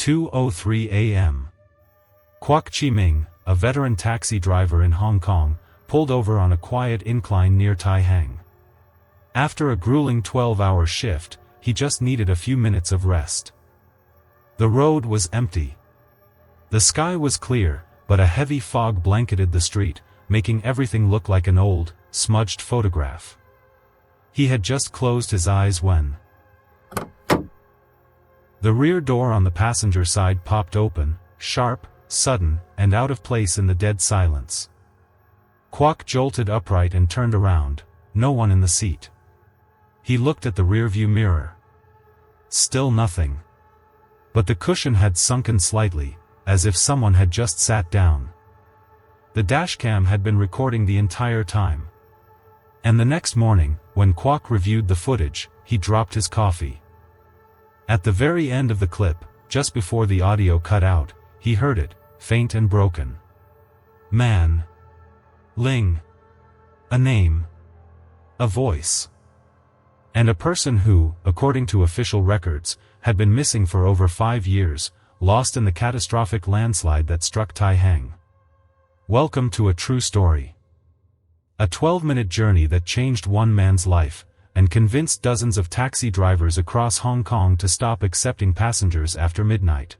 2:03 a.m. Kwok Chi-ming, a veteran taxi driver in Hong Kong, pulled over on a quiet incline near Tai Hang. After a grueling 12-hour shift, he just needed a few minutes of rest. The road was empty. The sky was clear, but a heavy fog blanketed the street, making everything look like an old, smudged photograph. He had just closed his eyes when the rear door on the passenger side popped open, sharp, sudden, and out of place in the dead silence. Kwok jolted upright and turned around, no one in the seat. He looked at the rearview mirror. Still nothing. But the cushion had sunken slightly, as if someone had just sat down. The dashcam had been recording the entire time. And the next morning, when Kwok reviewed the footage, he dropped his coffee. At the very end of the clip, just before the audio cut out, he heard it, faint and broken. Man. Ling. A name. A voice. And a person who, according to official records, had been missing for over 5 years, lost in the catastrophic landslide that struck Tai Hang. Welcome to a true story. A 12-minute journey that changed one man's life, and convinced dozens of taxi drivers across Hong Kong to stop accepting passengers after midnight.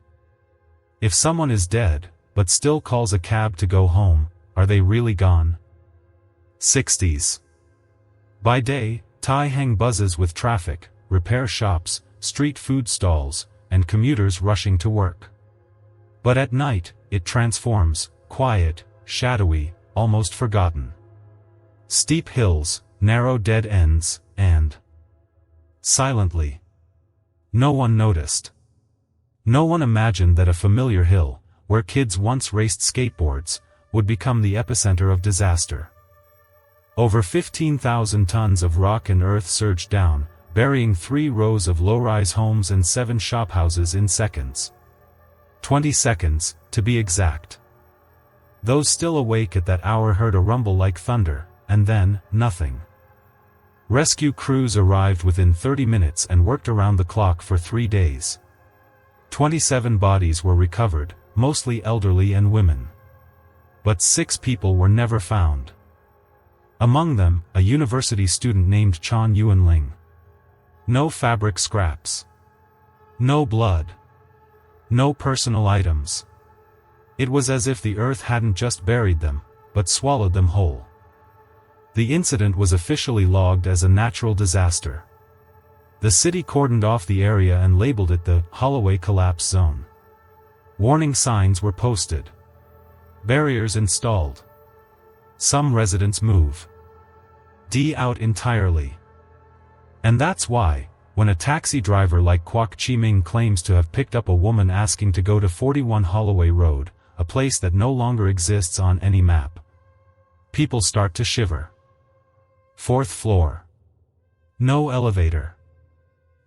If someone is dead, but still calls a cab to go home, are they really gone? 60s. By day, Tai Hang buzzes with traffic, repair shops, street food stalls, and commuters rushing to work. But at night, it transforms, quiet, shadowy, almost forgotten. Steep hills, narrow dead ends, and silently. No one noticed. No one imagined that a familiar hill, where kids once raced skateboards, would become the epicenter of disaster. Over 15,000 tons of rock and earth surged down, burying 3 rows of low-rise homes and 7 shophouses in seconds. 20 seconds, to be exact. Those still awake at that hour heard a rumble like thunder, and then, nothing. Rescue crews arrived within 30 minutes and worked around the clock for 3 days. 27 bodies were recovered, mostly elderly and women. But 6 people were never found. Among them, a university student named Chan Yuan-ling. No fabric scraps. No blood. No personal items. It was as if the earth hadn't just buried them, but swallowed them whole. The incident was officially logged as a natural disaster. The city cordoned off the area and labeled it the Holloway collapse zone. Warning signs were posted. Barriers installed. Some residents move out entirely. And that's why, when a taxi driver like Kwok Chi-ming claims to have picked up a woman asking to go to 41 Holloway Road, a place that no longer exists on any map, people start to shiver. 4th floor. No elevator.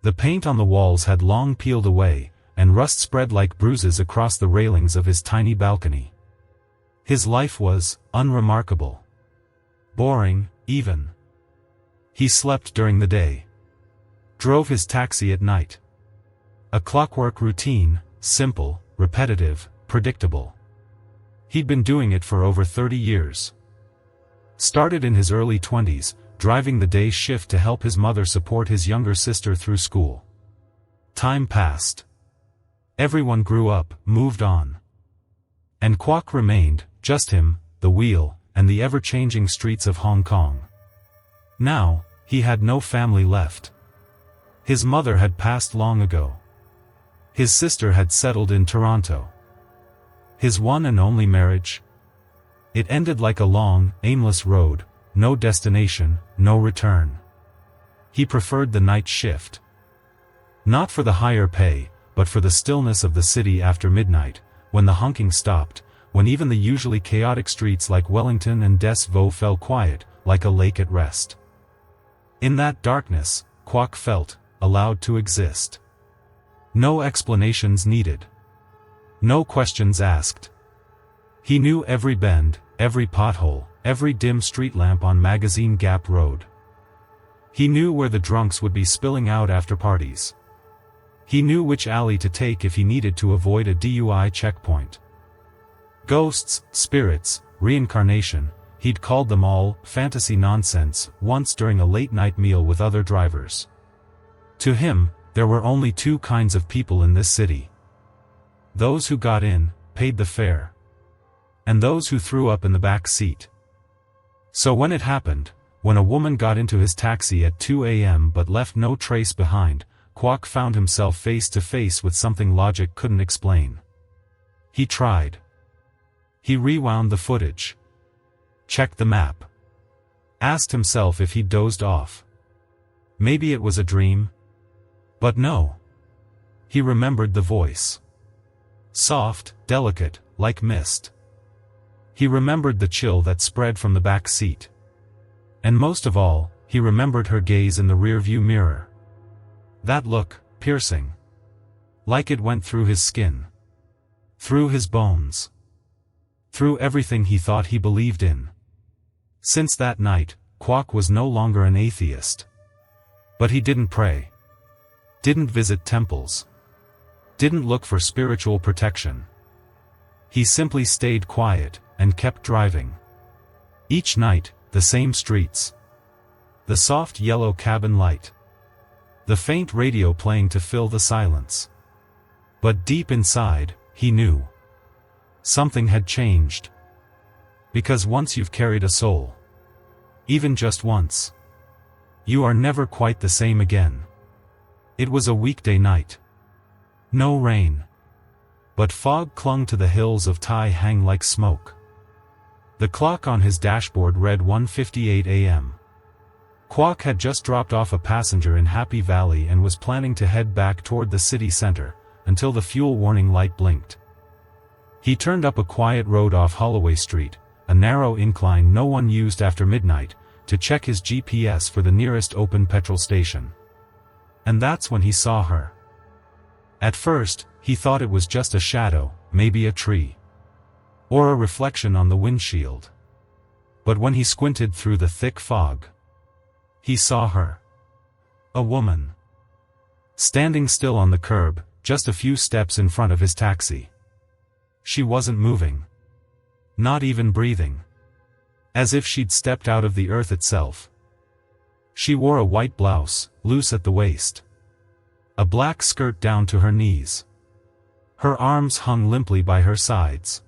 The paint on the walls had long peeled away, and rust spread like bruises across the railings of his tiny balcony. His life was unremarkable. Boring, even. He slept during the day. Drove his taxi at night. A clockwork routine, simple, repetitive, predictable. He'd been doing it for over 30 years. Started in his early 20s, driving the day shift to help his mother support his younger sister through school. Time passed. Everyone grew up, moved on. And Kwok remained, just him, the wheel, and the ever-changing streets of Hong Kong. Now, he had no family left. His mother had passed long ago. His sister had settled in Toronto. His one and only marriage? It ended like a long, aimless road, no destination, no return. He preferred the night shift. Not for the higher pay, but for the stillness of the city after midnight, when the honking stopped, when even the usually chaotic streets like Wellington and Des Voeux fell quiet, like a lake at rest. In that darkness, Kwok felt allowed to exist. No explanations needed. No questions asked. He knew every bend, every pothole, every dim street lamp on Magazine Gap Road. He knew where the drunks would be spilling out after parties. He knew which alley to take if he needed to avoid a DUI checkpoint. Ghosts, spirits, reincarnation, he'd called them all fantasy nonsense once during a late-night meal with other drivers. To him, there were only two kinds of people in this city. Those who got in, paid the fare. And those who threw up in the back seat. So when it happened, when a woman got into his taxi at 2 a.m. but left no trace behind, Kwok found himself face to face with something logic couldn't explain. He tried. He rewound the footage. Checked the map. Asked himself if he'd dozed off. Maybe it was a dream? But no. He remembered the voice. Soft, delicate, like mist. He remembered the chill that spread from the back seat. And most of all, he remembered her gaze in the rearview mirror. That look, piercing. Like it went through his skin. Through his bones. Through everything he thought he believed in. Since that night, Kwok was no longer an atheist. But he didn't pray. Didn't visit temples. Didn't look for spiritual protection. He simply stayed quiet, and kept driving. Each night, the same streets. The soft yellow cabin light. The faint radio playing to fill the silence. But deep inside, he knew. Something had changed. Because once you've carried a soul, even just once, you are never quite the same again. It was a weekday night. No rain. But fog clung to the hills of Tai Hang like smoke. The clock on his dashboard read 1:58 a.m. Kwok had just dropped off a passenger in Happy Valley and was planning to head back toward the city center, until the fuel warning light blinked. He turned up a quiet road off Holloway Street, a narrow incline no one used after midnight, to check his GPS for the nearest open petrol station. And that's when he saw her. At first, he thought it was just a shadow, maybe a tree. Or a reflection on the windshield. But when he squinted through the thick fog, he saw her. A woman. Standing still on the curb, just a few steps in front of his taxi. She wasn't moving. Not even breathing. As if she'd stepped out of the earth itself. She wore a white blouse, loose at the waist. A black skirt down to her knees. Her arms hung limply by her sides.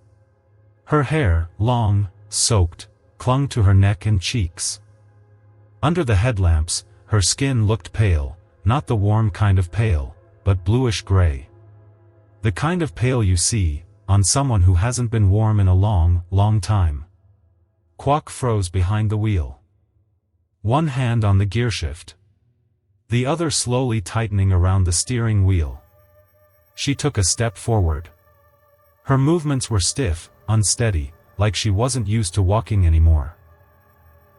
Her hair, long, soaked, clung to her neck and cheeks. Under the headlamps, her skin looked pale, not the warm kind of pale, but bluish-gray. The kind of pale you see on someone who hasn't been warm in a long, long time. Kwok froze behind the wheel. One hand on the gearshift. The other slowly tightening around the steering wheel. She took a step forward. Her movements were stiff, unsteady, like she wasn't used to walking anymore.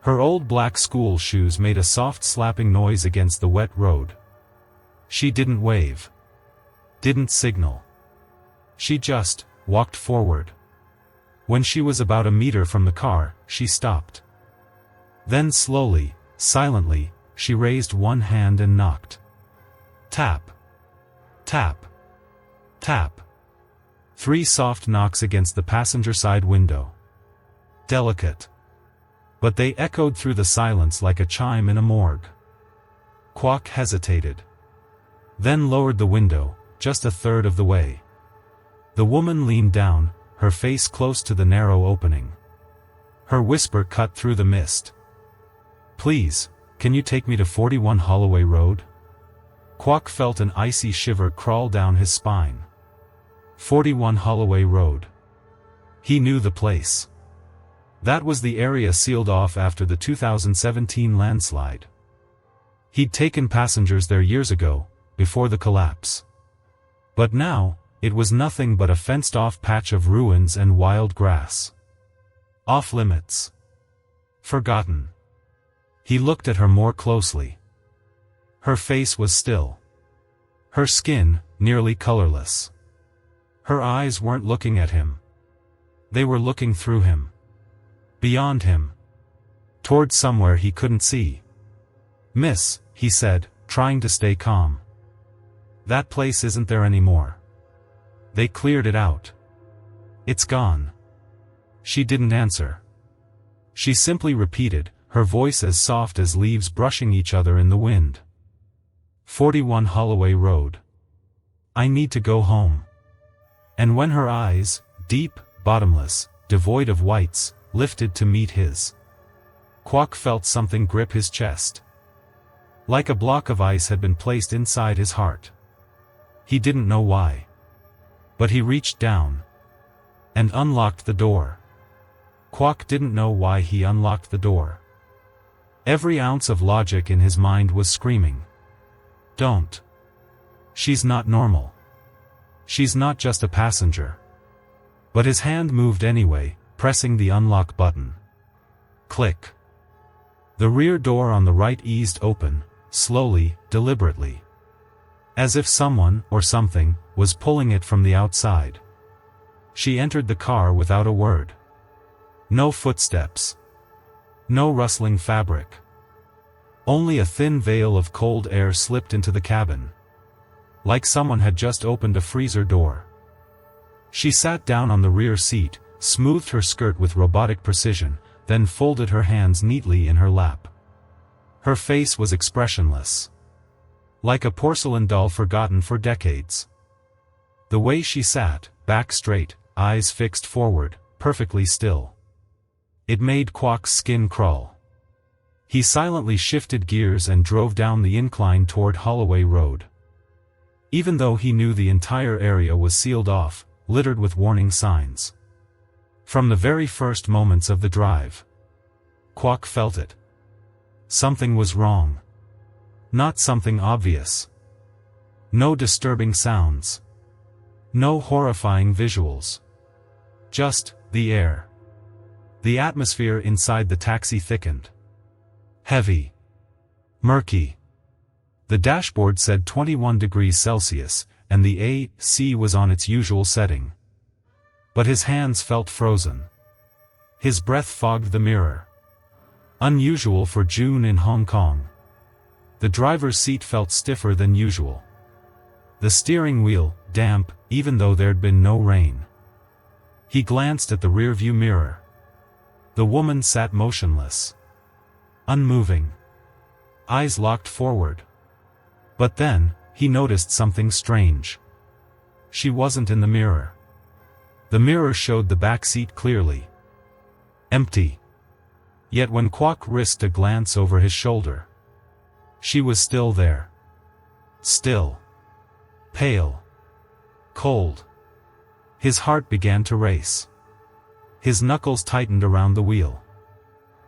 Her old black school shoes made a soft slapping noise against the wet road. She didn't wave. Didn't signal. She just walked forward. When she was about a meter from the car, she stopped. Then slowly, silently, she raised one hand and knocked. Tap. Tap. Tap. 3 soft knocks against the passenger side window. Delicate. But they echoed through the silence like a chime in a morgue. Kwok hesitated. Then lowered the window, just a third of the way. The woman leaned down, her face close to the narrow opening. Her whisper cut through the mist. Please, can you take me to 41 Holloway Road? Kwok felt an icy shiver crawl down his spine. 41 Holloway Road. He knew the place. That was the area sealed off after the 2017 landslide. He'd taken passengers there years ago, before the collapse. But now, it was nothing but a fenced-off patch of ruins and wild grass. Off limits. Forgotten. He looked at her more closely. Her face was still. Her skin, nearly colorless. Her eyes weren't looking at him. They were looking through him. Beyond him. Toward somewhere he couldn't see. Miss, he said, trying to stay calm. That place isn't there anymore. They cleared it out. It's gone. She didn't answer. She simply repeated, her voice as soft as leaves brushing each other in the wind. 41 Holloway Road. I need to go home. And when her eyes, deep, bottomless, devoid of whites, lifted to meet his, Kwok felt something grip his chest. Like a block of ice had been placed inside his heart. He didn't know why. But he reached down and unlocked the door. Kwok didn't know why he unlocked the door. Every ounce of logic in his mind was screaming, don't. She's not normal. She's not just a passenger. But his hand moved anyway, pressing the unlock button. Click. The rear door on the right eased open, slowly, deliberately. As if someone, or something, was pulling it from the outside. She entered the car without a word. No footsteps. No rustling fabric. Only a thin veil of cold air slipped into the cabin. Like someone had just opened a freezer door. She sat down on the rear seat, smoothed her skirt with robotic precision, then folded her hands neatly in her lap. Her face was expressionless. Like a porcelain doll forgotten for decades. The way she sat, back straight, eyes fixed forward, perfectly still. It made Kwok's skin crawl. He silently shifted gears and drove down the incline toward Holloway Road. Even though he knew the entire area was sealed off, littered with warning signs. From the very first moments of the drive, Kwok felt it. Something was wrong. Not something obvious. No disturbing sounds. No horrifying visuals. Just the air. The atmosphere inside the taxi thickened. Heavy. Murky. The dashboard said 21 degrees Celsius, and the AC was on its usual setting. But his hands felt frozen. His breath fogged the mirror. Unusual for June in Hong Kong. The driver's seat felt stiffer than usual. The steering wheel, damp, even though there'd been no rain. He glanced at the rearview mirror. The woman sat motionless. Unmoving. Eyes locked forward. But then, he noticed something strange. She wasn't in the mirror. The mirror showed the back seat clearly. Empty. Yet when Kwok risked a glance over his shoulder, she was still there. Still. Pale. Cold. His heart began to race. His knuckles tightened around the wheel.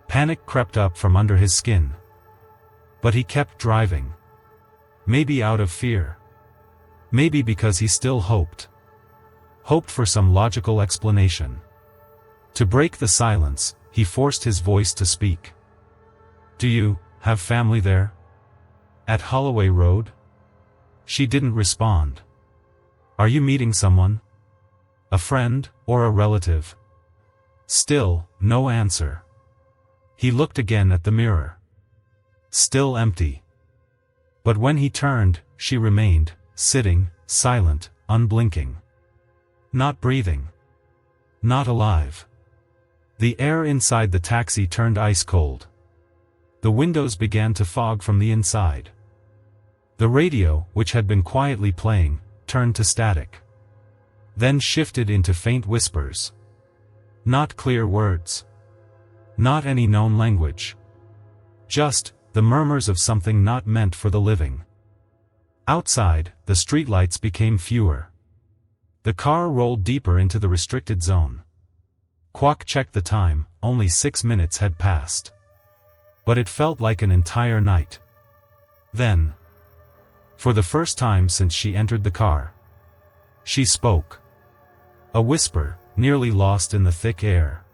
Panic crept up from under his skin. But he kept driving. Maybe out of fear. Maybe because he still hoped. Hoped for some logical explanation. To break the silence, he forced his voice to speak. Do you have family there? At Holloway Road? She didn't respond. Are you meeting someone? A friend, or a relative? Still, no answer. He looked again at the mirror. Still empty. But when he turned, she remained, sitting, silent, unblinking. Not breathing. Not alive. The air inside the taxi turned ice cold. The windows began to fog from the inside. The radio, which had been quietly playing, turned to static. Then shifted into faint whispers. Not clear words. Not any known language. Just the murmurs of something not meant for the living. Outside, the streetlights became fewer. The car rolled deeper into the restricted zone. Kwok checked the time, only 6 minutes had passed. But it felt like an entire night. Then, for the first time since she entered the car, she spoke. A whisper, nearly lost in the thick air.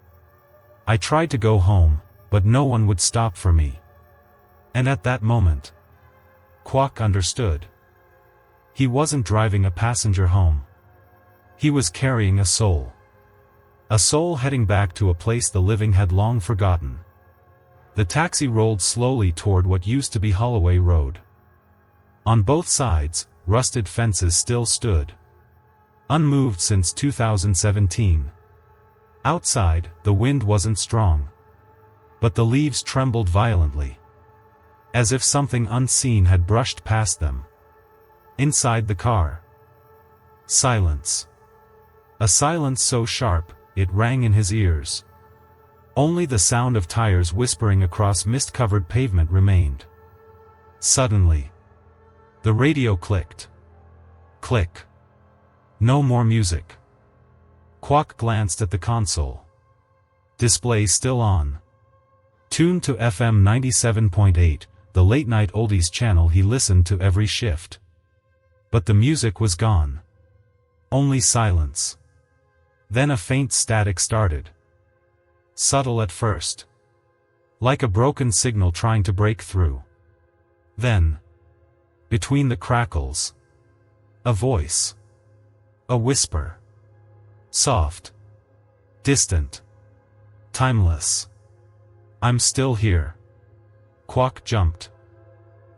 I tried to go home, but no one would stop for me. And at that moment, Kwok understood. He wasn't driving a passenger home. He was carrying a soul. A soul heading back to a place the living had long forgotten. The taxi rolled slowly toward what used to be Holloway Road. On both sides, rusted fences still stood, unmoved since 2017. Outside, the wind wasn't strong, but the leaves trembled violently, as if something unseen had brushed past them. Inside the car, silence. A silence so sharp, it rang in his ears. Only the sound of tires whispering across mist-covered pavement remained. Suddenly, the radio clicked. Click. No more music. Kwok glanced at the console. Display still on. Tuned to FM 97.8, the late-night oldies channel he listened to every shift. But the music was gone. Only silence. Then a faint static started. Subtle at first, like a broken signal trying to break through. Then, between the crackles, a voice. A whisper. Soft. Distant. Timeless. I'm still here. Kwok jumped,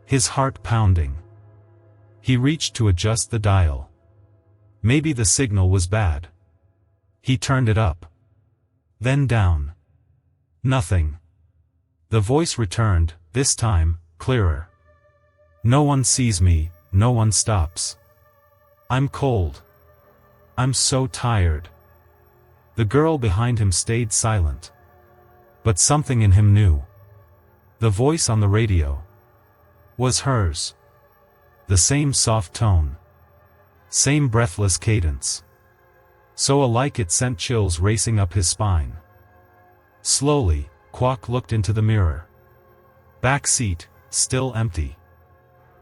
his heart pounding. He reached to adjust the dial. Maybe the signal was bad. He turned it up. Then down. Nothing. The voice returned, this time, clearer. No one sees me, no one stops. I'm cold. I'm so tired. The girl behind him stayed silent. But something in him knew. The voice on the radio was hers. The same soft tone. Same breathless cadence. So alike it sent chills racing up his spine. Slowly, Kwok looked into the mirror. Back seat, still empty.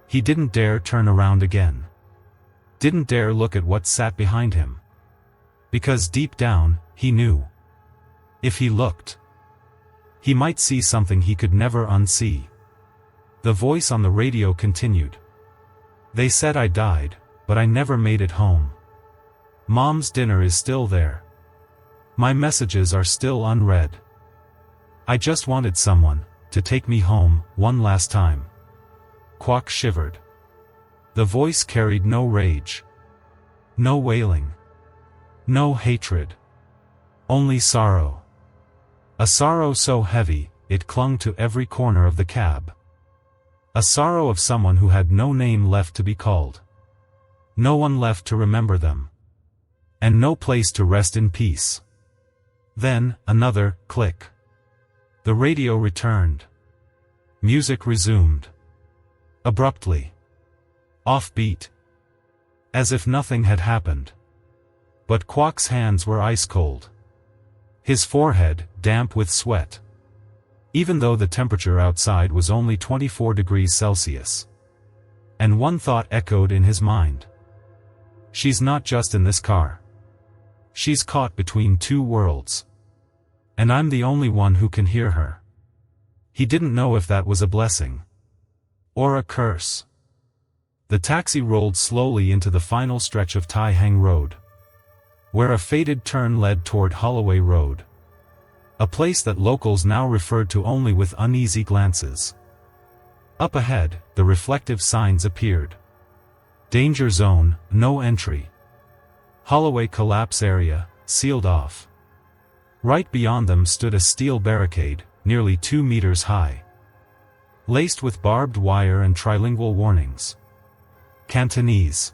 He didn't dare turn around again. Didn't dare look at what sat behind him. Because deep down, he knew. If he looked, he might see something he could never unsee. The voice on the radio continued. They said I died, but I never made it home. Mom's dinner is still there. My messages are still unread. I just wanted someone to take me home one last time. Kwok shivered. The voice carried no rage. No wailing. No hatred. Only sorrow. A sorrow so heavy, it clung to every corner of the cab. A sorrow of someone who had no name left to be called. No one left to remember them. And no place to rest in peace. Then, another click. The radio returned. Music resumed. Abruptly. Offbeat. As if nothing had happened. But Kwok's hands were ice cold. His forehead, damp with sweat. Even though the temperature outside was only 24 degrees Celsius. And one thought echoed in his mind. She's not just in this car. She's caught between two worlds. And I'm the only one who can hear her. He didn't know if that was a blessing. Or a curse. The taxi rolled slowly into the final stretch of Tai Hang Road, where a faded turn led toward Holloway Road. A place that locals now referred to only with uneasy glances. Up ahead, the reflective signs appeared. Danger zone, no entry. Holloway collapse area, sealed off. Right beyond them stood a steel barricade, nearly 2 meters high. Laced with barbed wire and trilingual warnings. Cantonese.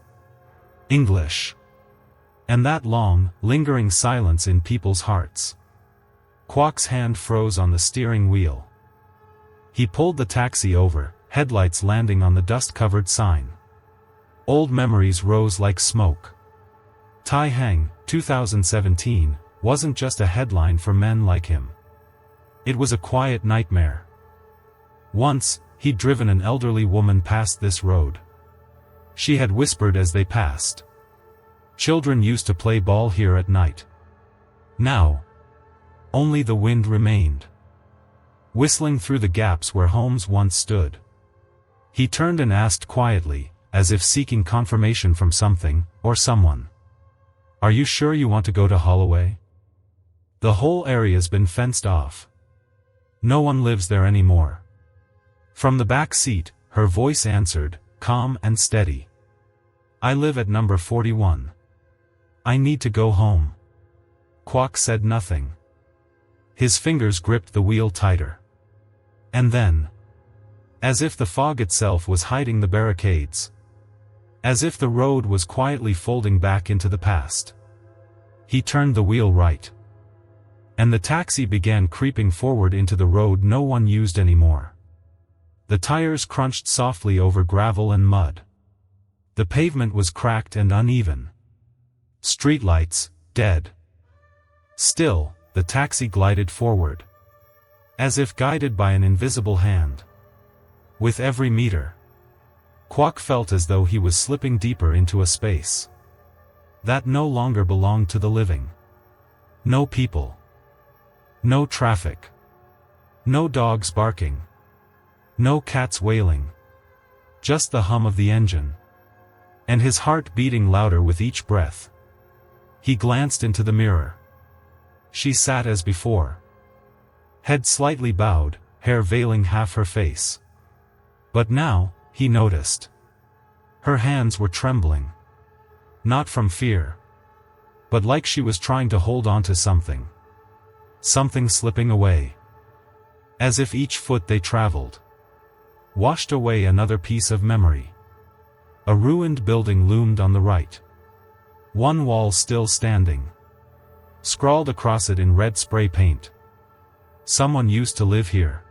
English. And that long, lingering silence in people's hearts. Kwok's hand froze on the steering wheel. He pulled the taxi over, headlights landing on the dust-covered sign. Old memories rose like smoke. Tai Hang, 2017, wasn't just a headline for men like him. It was a quiet nightmare. Once, he'd driven an elderly woman past this road. She had whispered as they passed. Children used to play ball here at night. Now, only the wind remained, whistling through the gaps where homes once stood. He turned and asked quietly, as if seeking confirmation from something, or someone. Are you sure you want to go to Holloway? The whole area's been fenced off. No one lives there anymore. From the back seat, her voice answered, calm and steady. I live at number 41. I need to go home. Kwok said nothing. His fingers gripped the wheel tighter. And then, as if the fog itself was hiding the barricades, as if the road was quietly folding back into the past, he turned the wheel right. And the taxi began creeping forward into the road no one used anymore. The tires crunched softly over gravel and mud. The pavement was cracked and uneven. Streetlights, dead. Still, the taxi glided forward, as if guided by an invisible hand. With every meter, Kwok felt as though he was slipping deeper into a space that no longer belonged to the living. No people. No traffic. No dogs barking. No cats wailing. Just the hum of the engine. And his heart beating louder with each breath. He glanced into the mirror. She sat as before. Head slightly bowed, hair veiling half her face. But now, he noticed, her hands were trembling. Not from fear, but like she was trying to hold on to something. Something slipping away. As if each foot they traveled washed away another piece of memory. A ruined building loomed on the right. One wall still standing. Scrawled across it in red spray paint. Someone used to live here.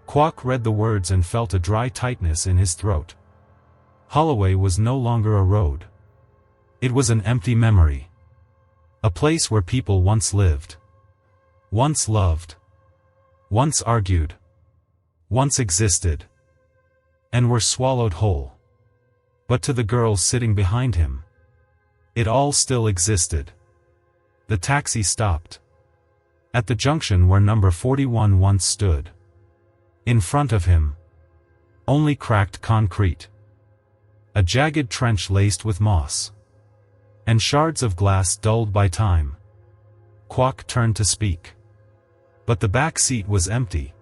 Kwok read the words and felt a dry tightness in his throat. Holloway was no longer a road. It was an empty memory. A place where people once lived. Once loved. Once argued. Once existed. And were swallowed whole. But to the girls sitting behind him, it all still existed. The taxi stopped at the junction where number 41 once stood. In front of him, only cracked concrete. A jagged trench laced with moss. And shards of glass dulled by time. Kwok turned to speak. But the back seat was empty.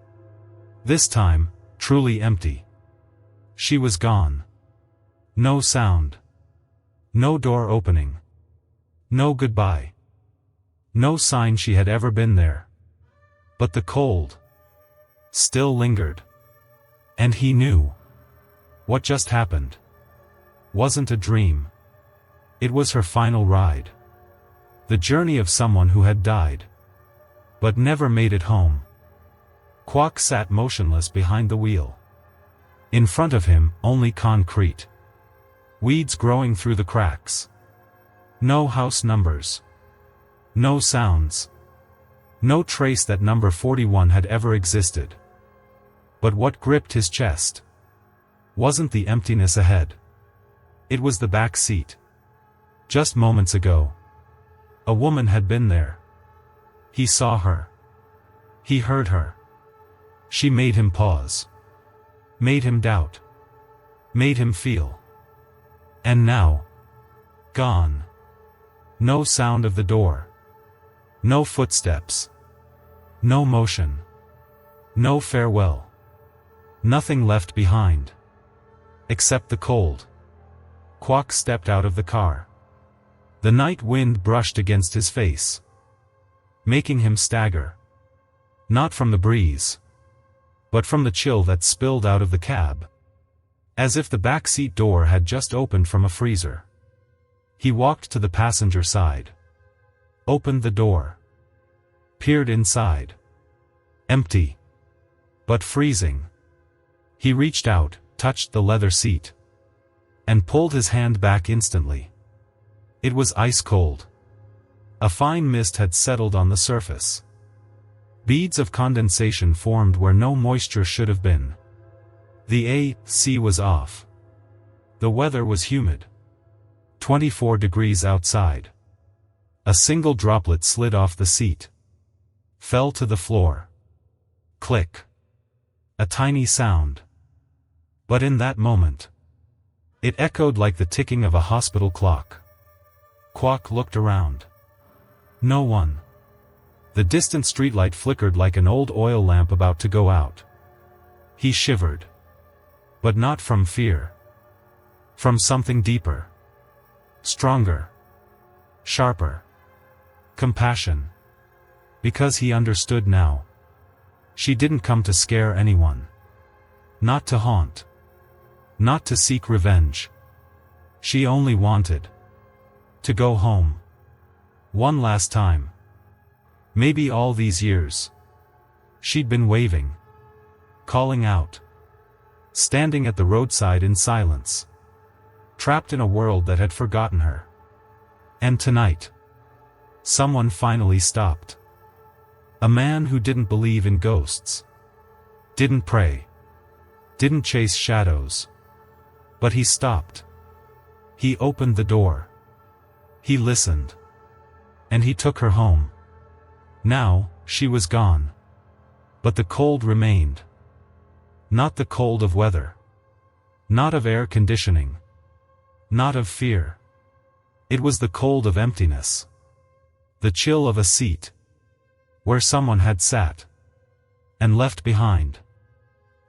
This time, truly empty. She was gone. No sound. No door opening. No goodbye. No sign she had ever been there. But the cold still lingered. And he knew. What just happened wasn't a dream. It was her final ride. The journey of someone who had died, but never made it home. Kwok sat motionless behind the wheel. In front of him, only concrete. Weeds growing through the cracks. No house numbers. No sounds. No trace that number 41 had ever existed. But what gripped his chest wasn't the emptiness ahead. It was the back seat. Just moments ago, a woman had been there. He saw her. He heard her. She made him pause. Made him doubt. Made him feel. And now, gone. No sound of the door. No footsteps. No motion. No farewell. Nothing left behind. Except the cold. Kwok stepped out of the car. The night wind brushed against his face, making him stagger. Not from the breeze, but from the chill that spilled out of the cab. As if the back seat door had just opened from a freezer. He walked to the passenger side. Opened the door. Peered inside. Empty. But freezing. He reached out, touched the leather seat. And pulled his hand back instantly. It was ice cold. A fine mist had settled on the surface. Beads of condensation formed where no moisture should have been. The AC was off. The weather was humid. 24 degrees outside. A single droplet slid off the seat. Fell to the floor. Click. A tiny sound. But in that moment, it echoed like the ticking of a hospital clock. Kwok looked around. No one. The distant streetlight flickered like an old oil lamp about to go out. He shivered. But not from fear. From something deeper. Stronger. Sharper. Compassion. Because he understood now. She didn't come to scare anyone. Not to haunt. Not to seek revenge. She only wanted to go home. One last time. Maybe all these years. She'd been waving. Calling out. Standing at the roadside in silence. Trapped in a world that had forgotten her. And tonight. Someone finally stopped. A man who didn't believe in ghosts. Didn't pray. Didn't chase shadows. But he stopped. He opened the door. He listened. And he took her home. Now, she was gone. But the cold remained. Not the cold of weather. Not of air conditioning. Not of fear. It was the cold of emptiness. The chill of a seat. Where someone had sat. And left behind.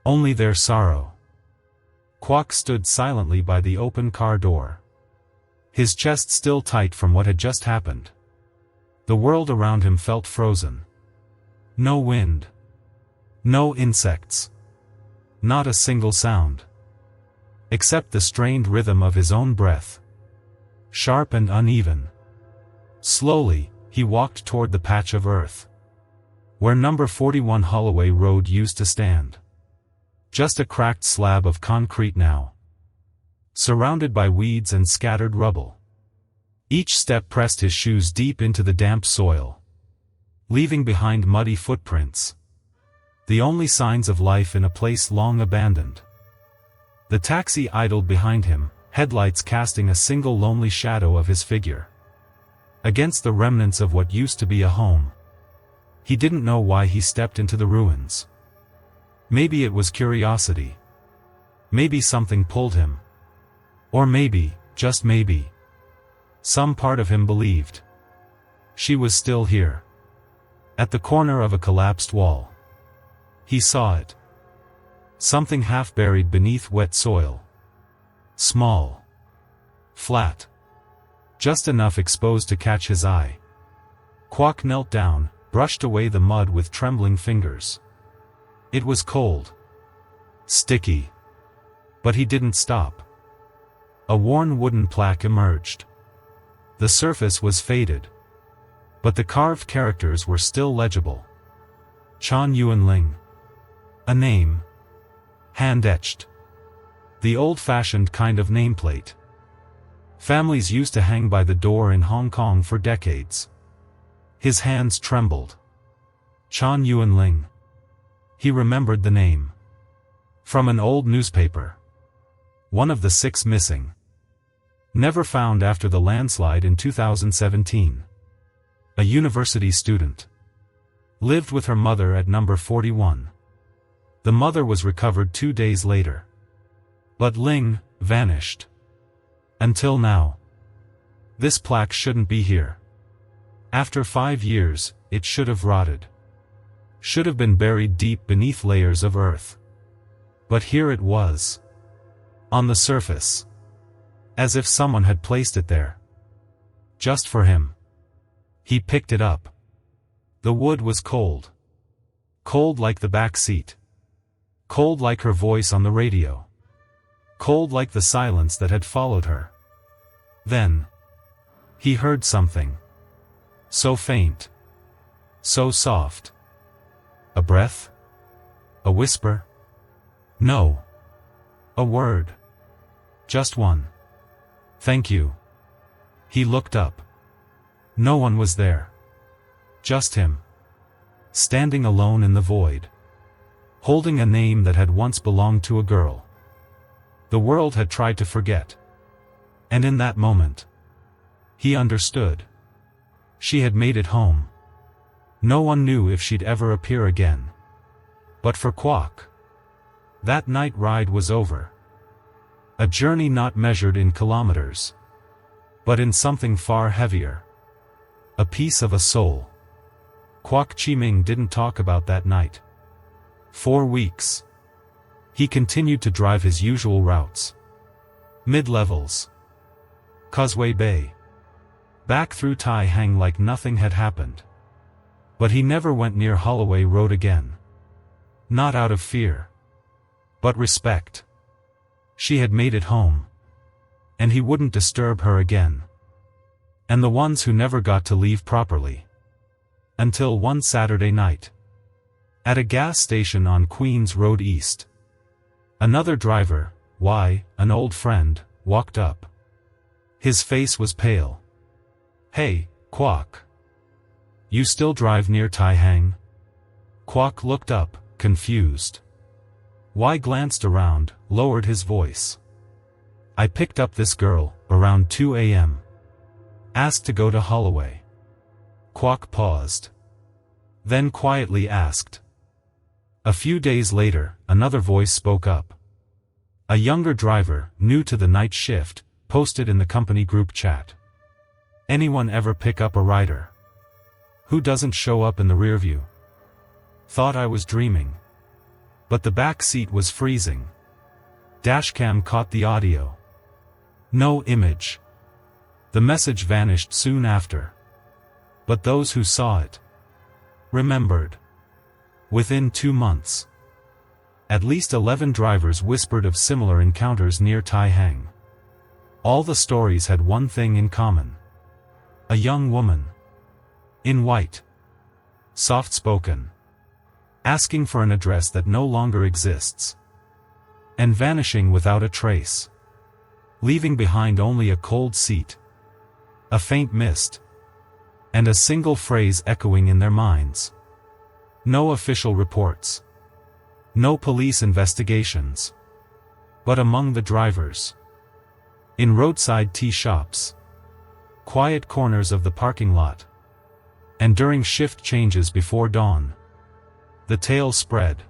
Only their sorrow. Kwok stood silently by the open car door. His chest still tight from what had just happened. The world around him felt frozen. No wind. No insects. Not a single sound. Except the strained rhythm of his own breath. Sharp and uneven. Slowly, he walked toward the patch of earth. Where number 41 Holloway Road used to stand. Just a cracked slab of concrete now. Surrounded by weeds and scattered rubble. Each step pressed his shoes deep into the damp soil. Leaving behind muddy footprints. The only signs of life in a place long abandoned. The taxi idled behind him, headlights casting a single lonely shadow of his figure. Against the remnants of what used to be a home. He didn't know why he stepped into the ruins. Maybe it was curiosity. Maybe something pulled him. Or maybe, just maybe, some part of him believed she was still here. At the corner of a collapsed wall. He saw it. Something half buried beneath wet soil. Small. Flat. Just enough exposed to catch his eye. Kwok knelt down, brushed away the mud with trembling fingers. It was cold. Sticky. But he didn't stop. A worn wooden plaque emerged. The surface was faded. But the carved characters were still legible. Chan Yuan Ling. A name. Hand-etched. The old-fashioned kind of nameplate. Families used to hang by the door in Hong Kong for decades. His hands trembled. Chan Yuan Ling. He remembered the name. From an old newspaper. One of the 6 missing. Never found after the landslide in 2017. A university student. Lived with her mother at number 41. The mother was recovered 2 days later. But Ling vanished. Until now. This plaque shouldn't be here. After 5 years, it should have rotted. Should have been buried deep beneath layers of earth. But here it was. On the surface. As if someone had placed it there. Just for him. He picked it up. The wood was cold. Cold like the back seat. Cold like her voice on the radio. Cold like the silence that had followed her. Then. He heard something. So faint. So soft. A breath? A whisper? No. A word. Just one. Thank you. He looked up. No one was there. Just him. Standing alone in the void. Holding a name that had once belonged to a girl. The world had tried to forget. And in that moment. He understood. She had made it home. No one knew if she'd ever appear again. But for Kwok. That night ride was over. A journey not measured in kilometers. But in something far heavier. A piece of a soul. Kwok Chi-ming didn't talk about that night. 4 weeks. He continued to drive his usual routes. Mid-levels. Causeway Bay. Back through Tai Hang like nothing had happened. But he never went near Holloway Road again. Not out of fear. But respect. She had made it home. And he wouldn't disturb her again. And the ones who never got to leave properly. Until one Saturday night. At a gas station on Queens Road East. Another driver, an old friend, walked up. His face was pale. "Hey, Kwok. You still drive near Tai Hang?" Kwok looked up, confused. Y glanced around, lowered his voice. "I picked up this girl, around 2 a.m. Asked to go to Holloway." Kwok paused. Then quietly asked. A few days later, another voice spoke up. A younger driver, new to the night shift, posted in the company group chat. "Anyone ever pick up a rider? Who doesn't show up in the rearview? Thought I was dreaming. But the back seat was freezing." Dashcam caught the audio. No image. The message vanished soon after. But those who saw it remembered. Within 2 months, at least 11 drivers whispered of similar encounters near Tai Hang. All the stories had one thing in common. A young woman. In white. Soft-spoken. Asking for an address that no longer exists. And vanishing without a trace. Leaving behind only a cold seat. A faint mist. And a single phrase echoing in their minds. No official reports. No police investigations. But among the drivers. In roadside tea shops. Quiet corners of the parking lot. And during shift changes before dawn. The tale spread.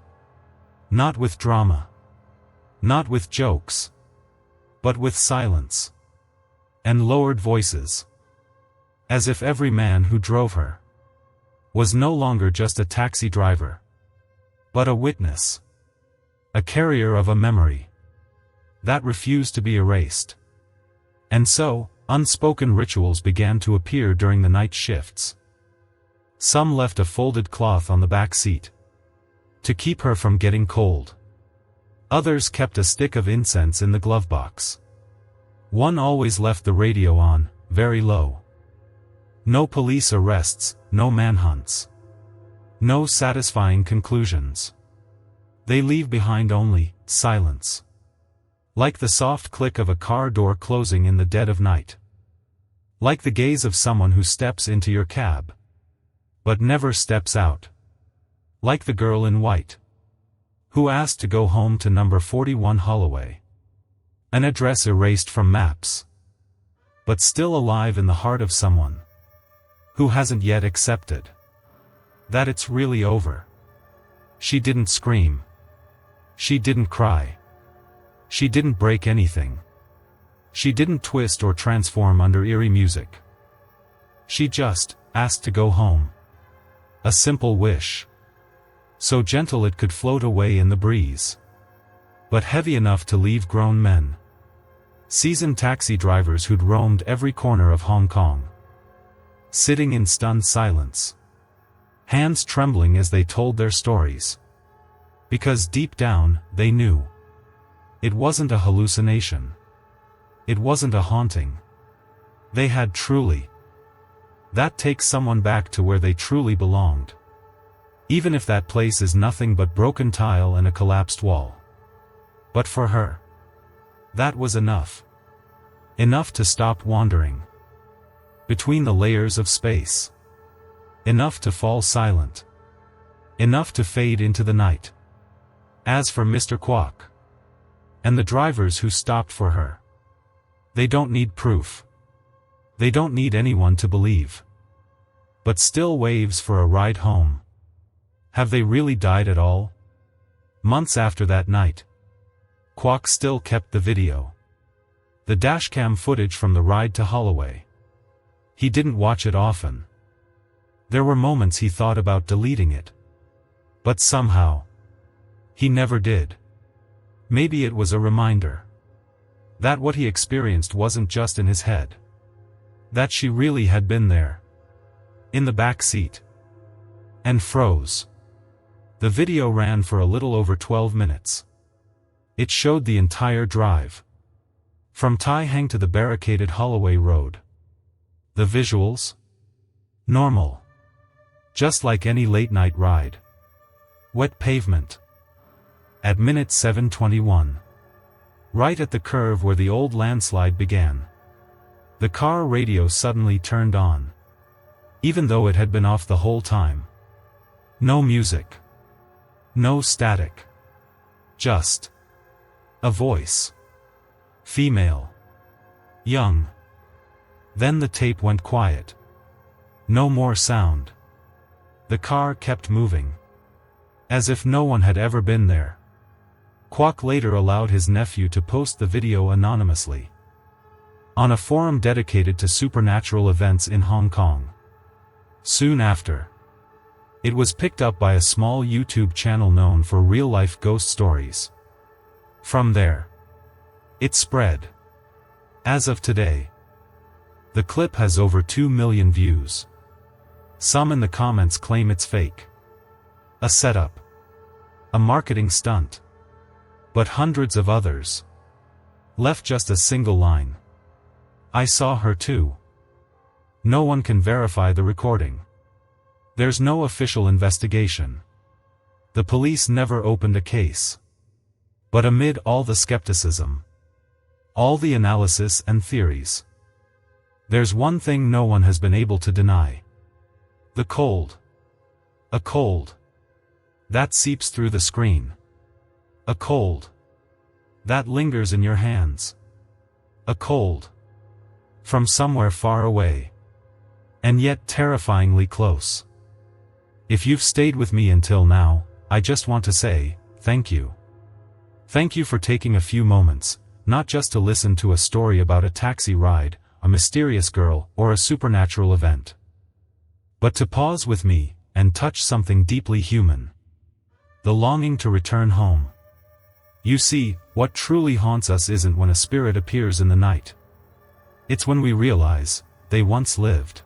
Not with drama. Not with jokes. But with silence. And lowered voices. As if every man who drove her was no longer just a taxi driver, but a witness. A carrier of a memory that refused to be erased. And so, unspoken rituals began to appear during the night shifts. Some left a folded cloth on the back seat to keep her from getting cold. Others kept a stick of incense in the glove box. One always left the radio on, very low. No police arrests, no manhunts. No satisfying conclusions. They leave behind only silence. Like the soft click of a car door closing in the dead of night. Like the gaze of someone who steps into your cab, but never steps out. Like the girl in white, who asked to go home to number 41 Holloway. An address erased from maps, but still alive in the heart of someone who hasn't yet accepted that it's really over. She didn't scream. She didn't cry. She didn't break anything. She didn't twist or transform under eerie music. She just asked to go home. A simple wish. So gentle it could float away in the breeze. But heavy enough to leave grown men. Seasoned taxi drivers who'd roamed every corner of Hong Kong. Sitting in stunned silence. Hands trembling as they told their stories. Because deep down, they knew. It wasn't a hallucination. It wasn't a haunting. They had truly. That takes someone back to where they truly belonged. Even if that place is nothing but broken tile and a collapsed wall. But for her, that was enough. Enough to stop wandering between the layers of space. Enough to fall silent. Enough to fade into the night. As for Mr. Kwok and the drivers who stopped for her, they don't need proof. They don't need anyone to believe. But still waves for a ride home. Have they really died at all? Months after that night, Kwok still kept the video. The dashcam footage from the ride to Holloway. He didn't watch it often. There were moments he thought about deleting it. But somehow, he never did. Maybe it was a reminder That what he experienced wasn't just in his head. That she really had been there. In the back seat. And froze. The video ran for a little over 12 minutes. It showed the entire drive. From Tai Hang to the barricaded Holloway road. The visuals? Normal. Just like any late-night ride. Wet pavement. At minute 7:21. Right at the curve where the old landslide began. The car radio suddenly turned on. Even though it had been off the whole time. No music. No static. Just a voice. Female. Young. Then the tape went quiet. No more sound. The car kept moving. As if no one had ever been there. Kwok later allowed his nephew to post the video anonymously. On a forum dedicated to supernatural events in Hong Kong. Soon after. It was picked up by a small YouTube channel known for real-life ghost stories. From there. It spread. As of today. The clip has over 2 million views. Some in the comments claim it's fake. A setup. A marketing stunt. But hundreds of others. Left just a single line. I saw her too. No one can verify the recording. There's no official investigation. The police never opened a case. But amid all the skepticism, all the analysis and theories, there's one thing no one has been able to deny. The cold. A cold. That seeps through the screen. A cold. That lingers in your hands. A cold. From somewhere far away. And yet terrifyingly close. If you've stayed with me until now, I just want to say, thank you. Thank you for taking a few moments, not just to listen to a story about a taxi ride, a mysterious girl, or a supernatural event. But to pause with me, and touch something deeply human. The longing to return home. You see, what truly haunts us isn't when a spirit appears in the night. It's when we realize, they once lived.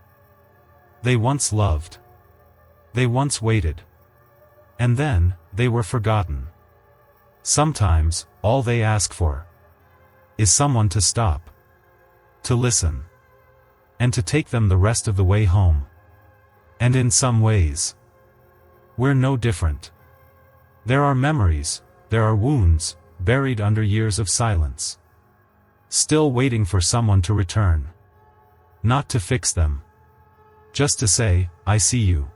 They once loved. They once waited. And then, they were forgotten. Sometimes, all they ask for is someone to stop. To listen. And to take them the rest of the way home. And in some ways, we're no different. There are memories, there are wounds, buried under years of silence. Still waiting for someone to return. Not to fix them. Just to say, I see you.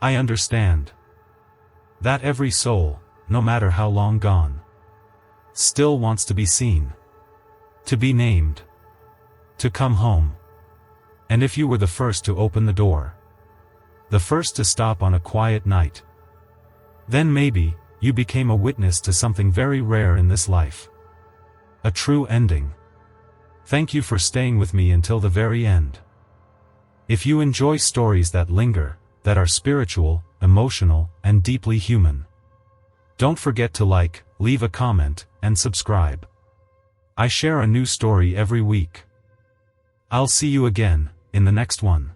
I understand. That every soul, no matter how long gone, still wants to be seen. To be named. To come home. And if you were the first to open the door, the first to stop on a quiet night, then maybe, you became a witness to something very rare in this life. A true ending. Thank you for staying with me until the very end. If you enjoy stories that linger, that are spiritual, emotional, and deeply human, don't forget to like, leave a comment, and subscribe. I share a new story every week. I'll see you again, in the next one.